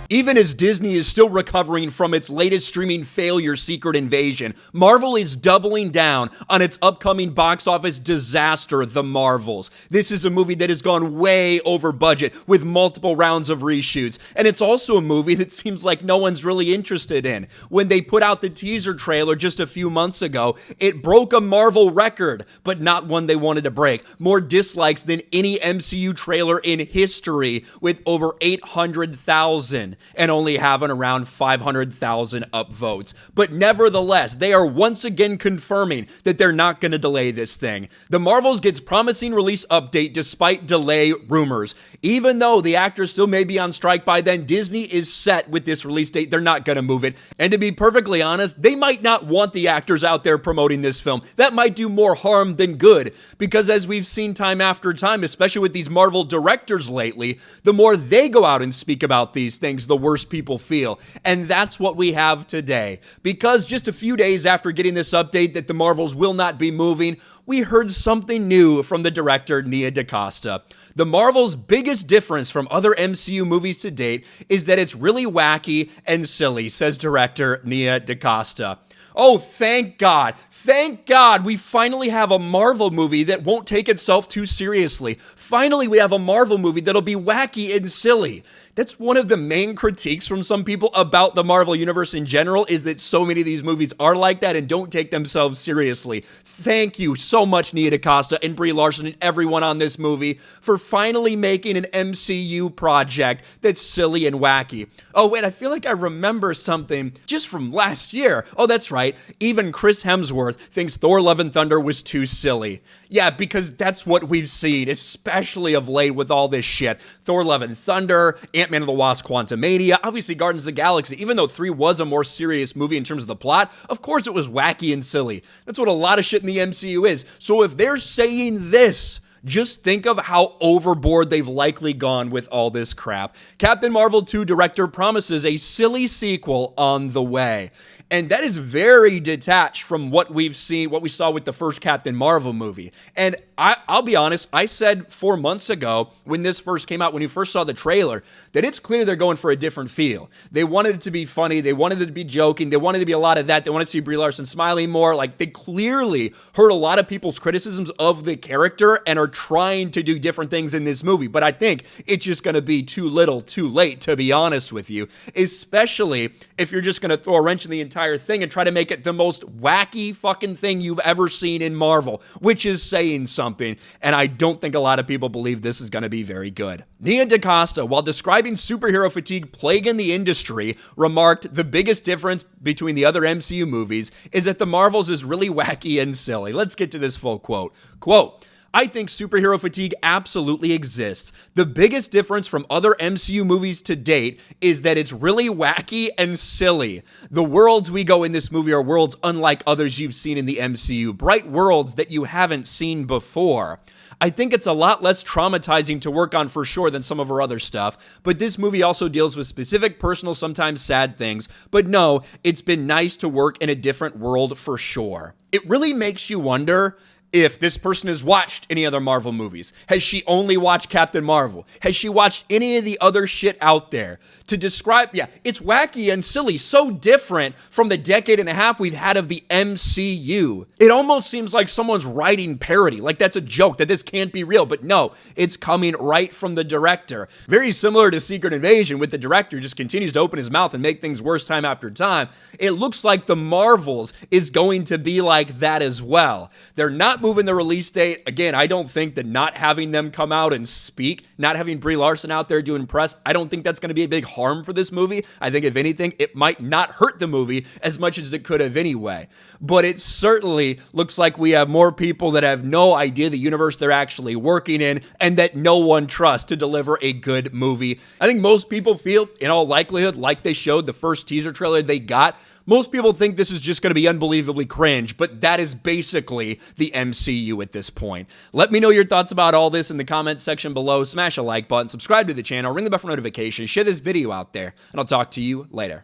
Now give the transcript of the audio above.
Even as Disney is still recovering from its latest streaming failure, Secret Invasion, Marvel is doubling down on its upcoming box office disaster, The Marvels. This is a movie that has gone way over budget with multiple rounds of reshoots, and it's also a movie that seems like no one's really interested in. When they put out the teaser trailer just a few months ago, it broke a Marvel record, but not one they wanted to break. More dislikes than any MCU trailer in history, with over 800,000 and only having around 500,000 upvotes. But nevertheless, they are once again confirming that they're not going to delay this thing. The Marvels gets promising release update despite delay rumors. Even though the actors still may be on strike by then, Disney is set with this release date. They're not going to move it. And to be perfectly honest, they might not want the actors out there promoting this film. That might do more harm than good, because as we've seen time after time, especially with these Marvel directors lately, the more they go out and speak about these things, the worse people feel. And that's what we have today. Because just a few days after getting this update that the Marvels will not be moving, we heard something new from the director, Nia DaCosta. The Marvels' biggest difference from other MCU movies to date is that it's really wacky and silly, says director Nia DaCosta. Oh, thank God. Thank God we finally have a Marvel movie that won't take itself too seriously. Finally, we have a Marvel movie that'll be wacky and silly. That's one of the main critiques from some people about the Marvel Universe in general, is that so many of these movies are like that and don't take themselves seriously. Thank you so much, Nia DaCosta and Brie Larson and everyone on this movie, for finally making an MCU project that's silly and wacky. Oh, wait, I feel like I remember something just from last year. Oh, that's right. Even Chris Hemsworth thinks Thor: Love and Thunder was too silly. Yeah, because that's what we've seen, especially of late with all this shit. Thor: Love and Thunder, Ant-Man and the Wasp: Quantumania, obviously Guardians of the Galaxy. Even though 3 was a more serious movie in terms of the plot, of course it was wacky and silly. That's what a lot of shit in the MCU is. So if they're saying this, just think of how overboard they've likely gone with all this crap. Captain Marvel 2 director promises a silly sequel on the way. And that is very detached from what we've seen, what we saw with the first Captain Marvel movie. And I'll be honest, I said 4 months ago when this first came out, when you first saw the trailer, that it's clear they're going for a different feel. They wanted it to be funny. They wanted it to be joking. They wanted it to be a lot of that. They wanted to see Brie Larson smiling more. Like, they clearly heard a lot of people's criticisms of the character and are trying to do different things in this movie. But I think it's just going to be too little, too late, to be honest with you, especially if you're just going to throw a wrench in the entire thing and try to make it the most wacky fucking thing you've ever seen in Marvel, which is saying something. And I don't think a lot of people believe this is going to be very good. Nia DaCosta, while describing superhero fatigue plaguing the industry, remarked the biggest difference between the other MCU movies is that the Marvels is really wacky and silly. Let's get to this full quote. Quote, I think superhero fatigue absolutely exists. The biggest difference from other MCU movies to date is that it's really wacky and silly. The worlds we go in this movie are worlds unlike others you've seen in the MCU, bright worlds that you haven't seen before. I think it's a lot less traumatizing to work on for sure than some of her other stuff, but this movie also deals with specific, personal, sometimes sad things. But no, it's been nice to work in a different world for sure. It really makes you wonder if this person has watched any other Marvel movies. Has she only watched Captain Marvel? Has she watched any of the other shit out there? To describe, yeah, it's wacky and silly, so different from the decade and a half we've had of the MCU. It almost seems like someone's writing parody, like that's a joke, that this can't be real, but no, it's coming right from the director. Very similar to Secret Invasion, with the director just continues to open his mouth and make things worse time after time. It looks like the Marvels is going to be like that as well. They're not moving the release date. Again, I don't think that not having them come out and speak, not having Brie Larson out there doing press, I don't think that's going to be a big harm for this movie. I think if anything, it might not hurt the movie as much as it could have anyway. But it certainly looks like we have more people that have no idea the universe they're actually working in and that no one trusts to deliver a good movie. I think most people feel, in all likelihood, like they showed the first teaser trailer they got, most people think this is just going to be unbelievably cringe, but that is basically the MCU at this point. Let me know your thoughts about all this in the comments section below. Smash a like button, subscribe to the channel, ring the bell for notifications, share this video out there, and I'll talk to you later.